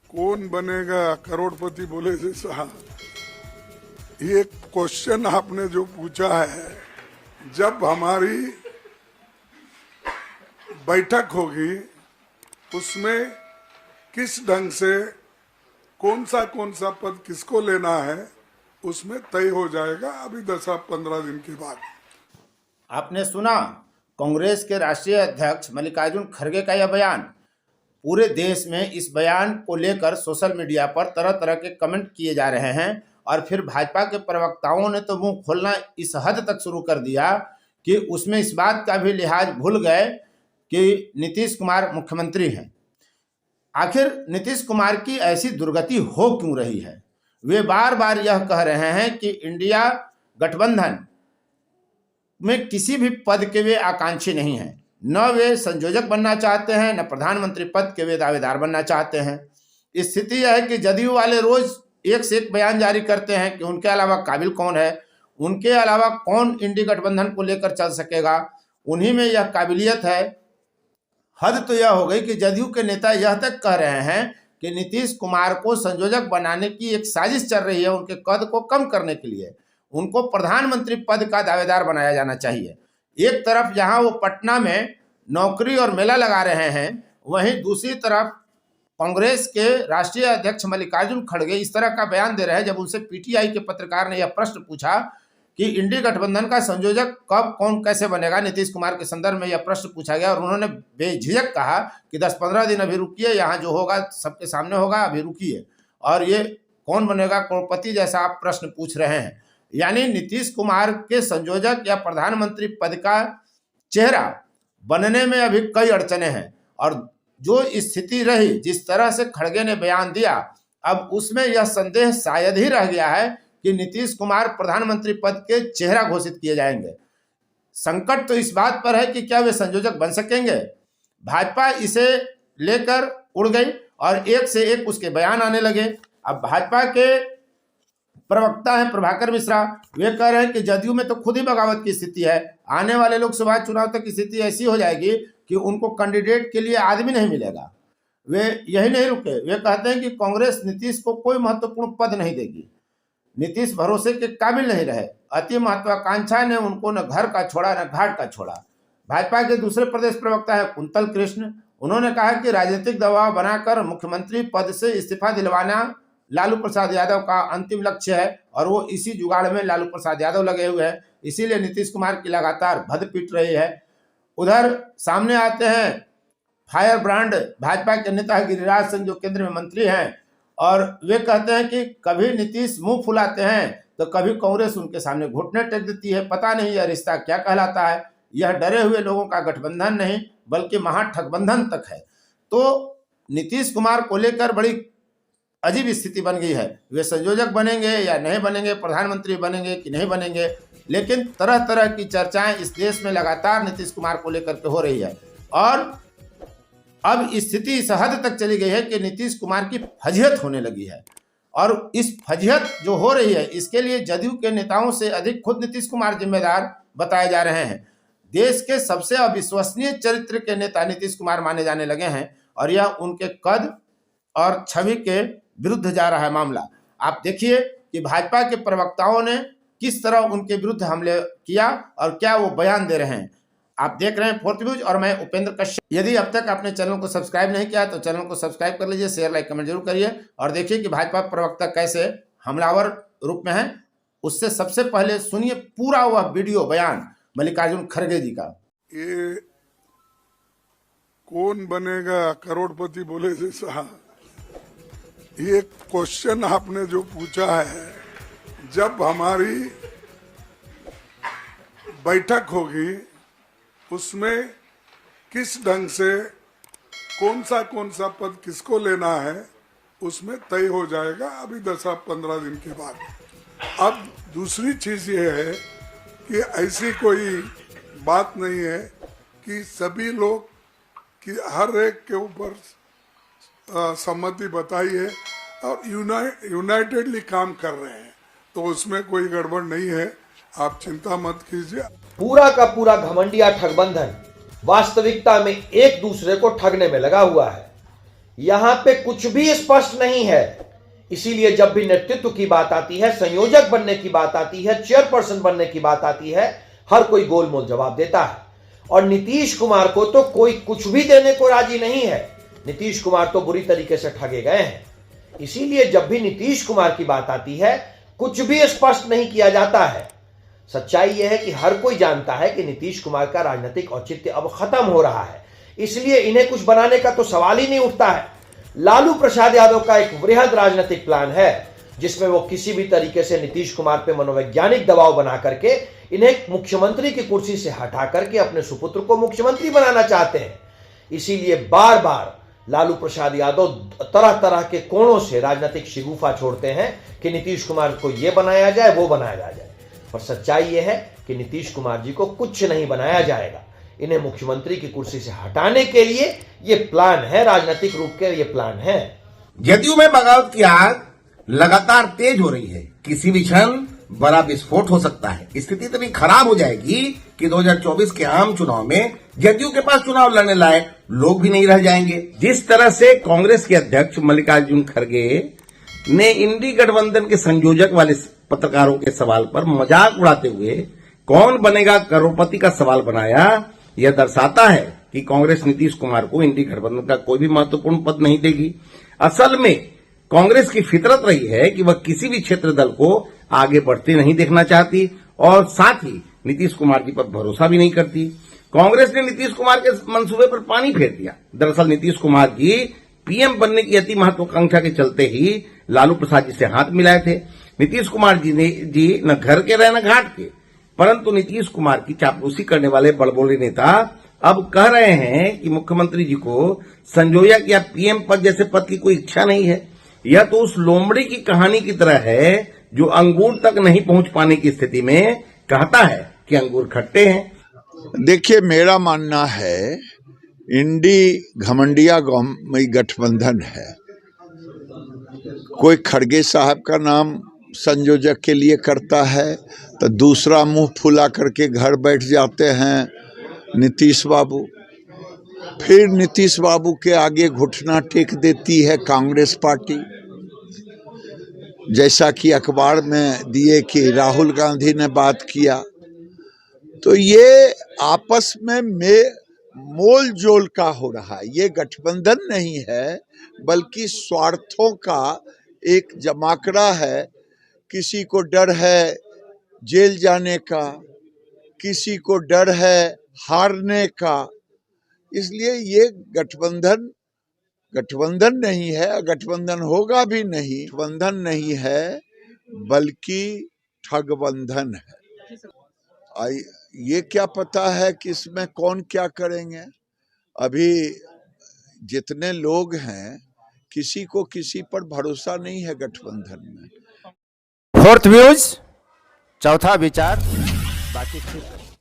कौन बनेगा करोड़पति बोले जैसा, ये क्वेश्चन आपने जो पूछा है, जब हमारी बैठक होगी उसमें किस ढंग से कौन सा पद किसको लेना है उसमें तय हो जाएगा। अभी 10-15 दिन के बाद। आपने सुना कांग्रेस के राष्ट्रीय अध्यक्ष मल्लिकार्जुन खड़गे का यह बयान। पूरे देश में इस बयान को लेकर सोशल मीडिया पर तरह तरह के कमेंट किए जा रहे हैं और फिर भाजपा के प्रवक्ताओं ने तो मुंह खोलना इस हद तक शुरू कर दिया कि उसमें इस बात का भी लिहाज भूल गए कि नीतीश कुमार मुख्यमंत्री हैं। आखिर नीतीश कुमार की ऐसी दुर्गति हो क्यों रही है? वे बार बार यह कह रहे हैं कि इंडिया गठबंधन में किसी भी पद के वे आकांक्षी नहीं हैं, न वे संयोजक बनना चाहते हैं, न प्रधानमंत्री पद के वे दावेदार बनना चाहते हैं। स्थिति यह है कि जदयू वाले रोज एक से एक बयान जारी करते हैं कि उनके अलावा काबिल कौन है, उनके अलावा कौन इंडी गठबंधन को लेकर चल सकेगा, उन्हीं में यह काबिलियत है। हद तो यह हो गई कि जदयू के नेता यह तक कह रहे हैं कि नीतीश कुमार को संयोजक बनाने की एक साजिश चल रही है, उनके कद को कम करने के लिए उनको प्रधानमंत्री पद का दावेदार बनाया जाना चाहिए। एक तरफ जहां वो पटना में नौकरी और मेला लगा रहे हैं, वहीं दूसरी तरफ कांग्रेस के राष्ट्रीय अध्यक्ष मल्लिकार्जुन खड़गे इस तरह का बयान दे रहे हैं। जब उनसे पीटीआई के पत्रकार ने यह प्रश्न पूछा कि इंडी गठबंधन का संयोजक कब कौन कैसे बनेगा, नीतीश कुमार के संदर्भ में यह प्रश्न पूछा गया और उन्होंने बेझिझक कहा कि 10-15 दिन अभी रुकिए, यहाँ जो होगा सबके सामने होगा, अभी रुकिए। और ये कौन बनेगा करोड़पति जैसा आप प्रश्न पूछ रहे हैं, यानी नीतीश कुमार के संयोजक या प्रधानमंत्री पद का चेहरा बनने में अभी कई अड़चने हैं। और जो स्थिति रही, जिस तरह से खड़गे ने बयान दिया, अब उसमें यह संदेह शायद ही रह गया है कि नीतीश कुमार प्रधानमंत्री पद के चेहरा घोषित किए जाएंगे। संकट तो इस बात पर है कि क्या वे संयोजक बन सकेंगे। भाजपा इसे लेकर उड़ गई और एक से एक उसके बयान आने लगे। अब भाजपा के प्रवक्ता हैं प्रभाकर मिश्रा, वे कह रहे हैं कि जदयू में तो खुद ही बगावत की स्थिति है, आने वाले लोकसभा चुनाव तक की स्थिति ऐसी हो जाएगी कि उनको कैंडिडेट के लिए आदमी नहीं मिलेगा। वे यही नहीं रुके, वे कहते हैं कि कांग्रेस नीतीश को कोई महत्वपूर्ण पद नहीं देगी, नीतीश भरोसे के काबिल नहीं रहे, अति महत्वाकांक्षा ने उनको न घर का छोड़ा न घाट का छोड़ा। भाजपा के दूसरे प्रदेश प्रवक्ता है कुंतल कृष्ण, उन्होंने कहा कि राजनीतिक दबाव बनाकर मुख्यमंत्री पद से इस्तीफा दिलवाना लालू प्रसाद यादव का अंतिम लक्ष्य है और वो इसी जुगाड़ में लालू प्रसाद यादव लगे हुए हैं, इसीलिए नीतीश कुमार की लगातार भद पीट रही है। उधर सामने आते हैं फायर ब्रांड भाजपा के नेता गिरिराज सिंह, जो केंद्र में मंत्री हैं, और वे कहते हैं कि कभी नीतीश मुंह फुलाते हैं तो कभी कांग्रेस उनके सामने घुटने टेक देती है। पता नहीं यह रिश्ता क्या कहलाता है। यह डरे हुए लोगों का गठबंधन नहीं बल्कि महाठगबंधन तक है। तो नीतीश कुमार को लेकर बड़ी अजीब स्थिति बन गई है। वे संयोजक बनेंगे या नहीं बनेंगे, प्रधानमंत्री बनेंगे कि नहीं बनेंगे, लेकिन तरह तरह की चर्चाएं इस देश में लगातार नीतीश कुमार को लेकर के हो रही है। और अब स्थिति इस हद तक चली गई है कि नीतीश कुमार की फजीहत होने लगी है। और इस फजीहत जो हो रही है, इसके लिए जदयू के नेताओं से अधिक खुद नीतीश कुमार जिम्मेदार बताए जा रहे हैं। देश के सबसे अविश्वसनीय चरित्र के नेता नीतीश कुमार माने जाने लगे हैं और यह उनके कद और छवि के विरुद्ध जा रहा है मामला। आप देखिए कि भाजपा के प्रवक्ताओं ने किस तरह उनके विरुद्ध हमले किया और क्या वो बयान दे रहे हैं। आप देख रहे हैं फोर्थ न्यूज और मैं उपेंद्र कश्यप। यदि अब तक आपने चैनल को सब्सक्राइब नहीं किया तो चैनल को सब्सक्राइब कर लीजिए, शेयर लाइक कमेंट जरूर करिए और देखिए कि भाजपा प्रवक्ता कैसे हमलावर रूप में है। उससे सबसे पहले सुनिए पूरा वह वीडियो बयान मल्लिकार्जुन खड़गे जी का। ये कौन बनेगा करोड़पति बोले जैसा, ये क्वेश्चन आपने जो पूछा है, जब हमारी बैठक होगी उसमें किस ढंग से कौन सा पद किसको लेना है उसमें तय हो जाएगा। अभी 10-15 दिन के बाद। अब दूसरी चीज ये है कि ऐसी कोई बात नहीं है कि सभी लोग कि हर एक के ऊपर सहमति बताई है और यूनाइटेडली काम कर रहे हैं, तो उसमें कोई गड़बड़ नहीं है, आप चिंता मत कीजिए। पूरा का पूरा घमंडिया ठगबंधन वास्तविकता में एक दूसरे को ठगने में लगा हुआ है। यहां पे कुछ भी स्पष्ट नहीं है। इसीलिए जब भी नेतृत्व की बात आती है, संयोजक बनने की बात आती है, चेयरपर्सन बनने की बात आती है, हर कोई गोलमोल जवाब देता है। और नीतीश कुमार को तो कोई कुछ भी देने को राजी नहीं है। नीतीश कुमार तो बुरी तरीके से ठगे गए हैं। इसीलिए जब भी नीतीश कुमार की बात आती है, कुछ भी स्पष्ट नहीं किया जाता है। सच्चाई यह है कि हर कोई जानता है कि नीतीश कुमार का राजनीतिक औचित्य अब खत्म हो रहा है। इसलिए इन्हें कुछ बनाने का तो सवाल ही नहीं उठता है। लालू प्रसाद यादव का एक वृहद राजनीतिक प्लान है, जिसमें वो किसी भी तरीके से नीतीश कुमार पे मनोवैज्ञानिक दबाव बना करके इन्हें मुख्यमंत्री की कुर्सी से हटा करके अपने सुपुत्र को मुख्यमंत्री बनाना चाहते हैं। इसीलिए बार बार लालू प्रसाद यादव तरह तरह के कोणों से राजनीतिक शिगुफा छोड़ते हैं कि नीतीश कुमार को यह बनाया जाए, वो बनाया जाए। पर सच्चाई यह है कि नीतीश कुमार जी को कुछ नहीं बनाया जाएगा। इन्हें मुख्यमंत्री की कुर्सी से हटाने के लिए ये प्लान है, राजनीतिक रूप के ये प्लान है। जदयू में बगावत की आग लगातार तेज हो रही है। किसी भी क्षण बड़ा विस्फोट हो सकता है। स्थिति इतनी खराब हो जाएगी कि 2024 के आम चुनाव में जदयू के पास चुनाव लड़ने लायक लोग भी नहीं रह जाएंगे। जिस तरह से कांग्रेस के अध्यक्ष मल्लिकार्जुन खड़गे ने इंडी गठबंधन के संयोजक वाले पत्रकारों के सवाल पर मजाक उड़ाते हुए कौन बनेगा करोड़पति का सवाल बनाया, यह दर्शाता है कि कांग्रेस नीतीश कुमार को इंडी गठबंधन का कोई भी महत्वपूर्ण पद नहीं देगी। असल में कांग्रेस की फितरत रही है कि वह किसी भी क्षेत्र दल को आगे बढ़ते नहीं देखना चाहती और साथ ही नीतीश कुमार जी पर भरोसा भी नहीं करती। कांग्रेस ने नीतीश कुमार के मंसूबे पर पानी फेर दिया। दरअसल नीतीश कुमार जी पीएम बनने की अति महत्वाकांक्षा के चलते ही लालू प्रसाद जी से हाथ मिलाए थे। नीतीश कुमार जी न घर के रहे न घाट के, परंतु नीतीश कुमार की चापलूसी करने वाले बड़बोले नेता अब कह रहे हैं कि मुख्यमंत्री जी को संयोजक या पीएम पद जैसे पद की कोई इच्छा नहीं है। यह तो उस लोमड़ी की कहानी की तरह है जो अंगूर तक नहीं पहुंच पाने की स्थिति में कहता है कि अंगूर खट्टे हैं। देखिए, मेरा मानना है इंडी घमंडिया गठबंधन है। कोई खड़गे साहब का नाम संयोजक के लिए करता है तो दूसरा मुंह फुला करके घर बैठ जाते हैं नीतीश बाबू। फिर नीतीश बाबू के आगे घुटना टेक देती है कांग्रेस पार्टी। जैसा कि अखबार में दिए कि राहुल गांधी ने बात किया, तो ये आपस में मोल जोल का हो रहा है। ये गठबंधन नहीं है, बल्कि स्वार्थों का एक जमाकड़ा है। किसी को डर है जेल जाने का, किसी को डर है हारने का। इसलिए ये गठबंधन नहीं है, गठबंधन होगा भी नहीं। गठबंधन नहीं है बल्कि ठगबंधन है। ये क्या पता है कि इसमें कौन क्या करेंगे। अभी जितने लोग हैं, किसी को किसी पर भरोसा नहीं है गठबंधन में। फोर्थ व्यूज, चौथा विचार, बाकी फिर